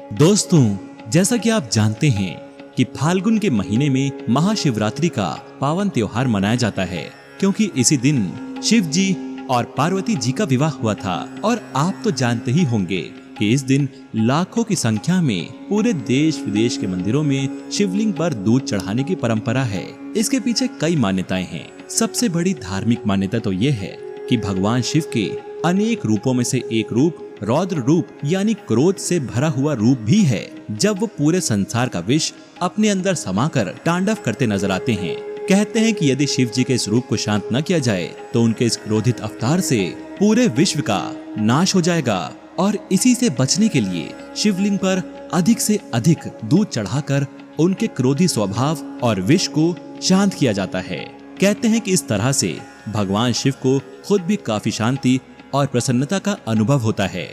दोस्तों, जैसा कि आप जानते हैं कि फाल्गुन के महीने में महाशिवरात्रि का पावन त्योहार मनाया जाता है, क्योंकि इसी दिन शिव जी और पार्वती जी का विवाह हुआ था। और आप तो जानते ही होंगे कि इस दिन लाखों की संख्या में पूरे देश विदेश के मंदिरों में शिवलिंग पर दूध चढ़ाने की परंपरा है। इसके पीछे कई मान्यताएं हैं। सबसे बड़ी धार्मिक मान्यता तो ये है कि भगवान शिव के अनेक रूपों में से एक रूप रौद्र रूप यानी क्रोध से भरा हुआ रूप भी है। जब वो पूरे संसार का विष अपने अंदर समाकर तांडव करते नजर आते हैं। कहते हैं कि यदि शिव जी के इस रूप को शांत न किया जाए तो उनके इस क्रोधित अवतार से पूरे विश्व का नाश हो जाएगा। और इसी से बचने के लिए शिवलिंग पर अधिक से अधिक दूध चढ़ाकर उनके क्रोधी स्वभाव और विष को शांत किया जाता है। कहते हैं कि इस तरह से भगवान शिव को खुद भी काफी शांति और प्रसन्नता का अनुभव होता है।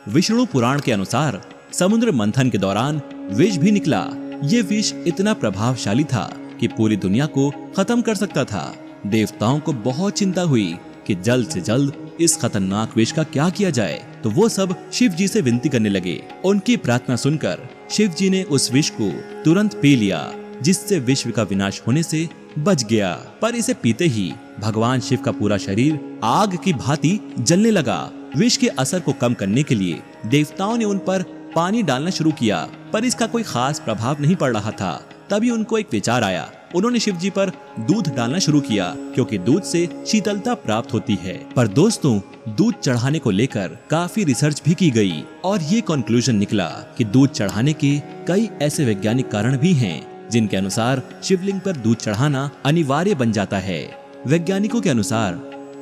विष्णु पुराण के अनुसार समुद्र मंथन के दौरान विष भी निकला। ये विष इतना प्रभावशाली था कि पूरी दुनिया को खत्म कर सकता था। देवताओं को बहुत चिंता हुई कि जल्द से जल्द इस खतरनाक विष का क्या किया जाए, तो वो सब शिव जी से विनती करने लगे। उनकी प्रार्थना सुनकर शिव जी ने उस विष को तुरंत पी लिया, जिससे विश्व का विनाश होने से बच गया। पर इसे पीते ही भगवान शिव का पूरा शरीर आग की भांति जलने लगा। विष के असर को कम करने के लिए देवताओं ने उन पर पानी डालना शुरू किया, पर इसका कोई खास प्रभाव नहीं पड़ रहा था। तभी उनको एक विचार आया। उन्होंने शिव जी पर दूध डालना शुरू किया, क्योंकि दूध से शीतलता प्राप्त होती है। पर दोस्तों, दूध चढ़ाने को लेकर काफी रिसर्च भी की गई और ये कंक्लूजन निकला कि दूध चढ़ाने के कई ऐसे वैज्ञानिक कारण भी हैं जिनके अनुसार शिवलिंग पर दूध चढ़ाना अनिवार्य बन जाता है। वैज्ञानिकों के अनुसार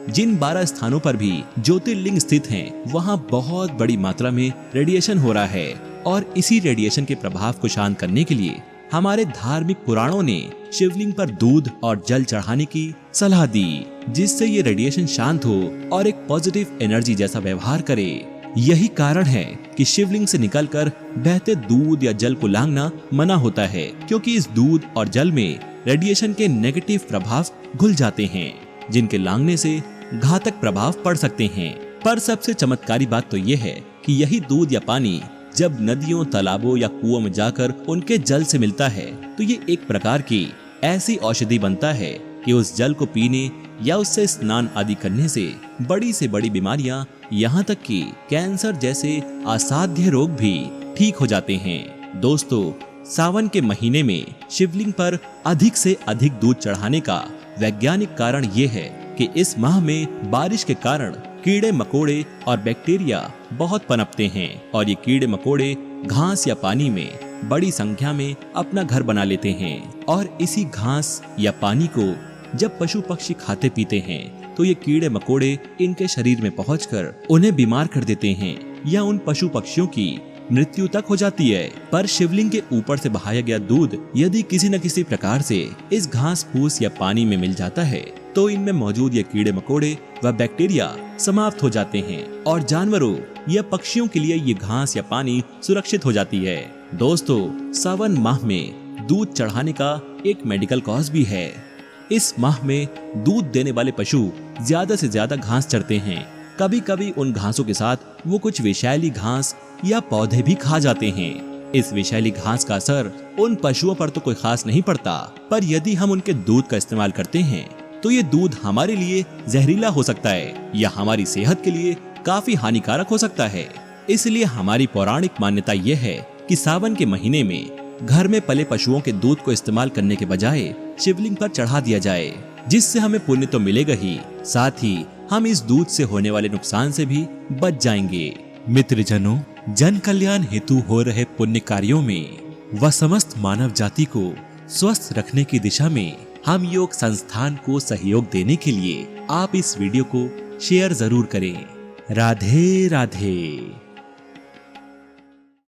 जिन 12 स्थानों पर भी ज्योतिर्लिंग स्थित हैं, वहां बहुत बड़ी मात्रा में रेडिएशन हो रहा है। और इसी रेडिएशन के प्रभाव को शांत करने के लिए हमारे धार्मिक पुराणों ने शिवलिंग पर दूध और जल चढ़ाने की सलाह दी, जिससे ये रेडिएशन शांत हो और एक पॉजिटिव एनर्जी जैसा व्यवहार करे। यही कारण है कि शिवलिंग से निकलकर बहते दूध या जल को लांघना मना होता है, क्योंकि इस दूध और जल में रेडिएशन के नेगेटिव प्रभाव घुल जाते हैं, जिनके लांघने से घातक प्रभाव पड़ सकते हैं। पर सबसे चमत्कारी बात तो ये है कि यही दूध या पानी जब नदियों, तालाबों या कुओं में जाकर उनके जल से मिलता है, तो ये एक प्रकार की ऐसी औषधि बनता है कि उस जल को पीने या उससे स्नान आदि करने से बड़ी बीमारियां, यहाँ तक कि कैंसर जैसे असाध्य रोग भी ठीक हो जाते हैं। दोस्तों, सावन के महीने में शिवलिंग पर अधिक से अधिक दूध चढ़ाने का वैज्ञानिक कारण ये है कि इस माह में बारिश के कारण कीड़े मकोड़े और बैक्टीरिया बहुत पनपते हैं, और ये कीड़े मकोड़े घास या पानी में बड़ी संख्या में अपना घर बना लेते हैं। और इसी घास या पानी को जब पशु पक्षी खाते पीते हैं, तो ये कीड़े मकोड़े इनके शरीर में पहुंचकर उन्हें बीमार कर देते हैं, या उन पशु पक्षियों की मृत्यु तक हो जाती है। पर शिवलिंग के ऊपर से बहाया गया दूध यदि किसी न किसी प्रकार से इस घास फूस या पानी में मिल जाता है, तो इनमें मौजूद ये कीड़े मकोड़े व बैक्टीरिया समाप्त हो जाते हैं, और जानवरों या पक्षियों के लिए ये घास या पानी सुरक्षित हो जाती है। दोस्तों, सावन माह में दूध चढ़ाने का एक मेडिकल कॉज भी है। इस माह में दूध देने वाले पशु ज्यादा से ज्यादा घास चरते हैं। कभी कभी उन घासों के साथ वो कुछ विषैली घास या पौधे भी खा जाते हैं। इस विषैली घास का असर उन पशुओं पर तो कोई खास नहीं पड़ता, पर यदि हम उनके दूध का इस्तेमाल करते हैं तो ये दूध हमारे लिए जहरीला हो सकता है या हमारी सेहत के लिए काफी हानिकारक हो सकता है। इसलिए हमारी पौराणिक मान्यता ये है कि सावन के महीने में घर में पले पशुओं के दूध को इस्तेमाल करने के बजाय शिवलिंग पर चढ़ा दिया जाए, जिससे हमें पुण्य तो मिलेगा ही, साथ ही हम इस दूध से होने वाले नुकसान से भी बच जाएंगे। मित्रजनों, जन कल्याण हेतु हो रहे पुण्य कार्यों में व समस्त मानव जाति को स्वस्थ रखने की दिशा में हम योग संस्थान को सहयोग देने के लिए आप इस वीडियो को शेयर जरूर करें। राधे राधे।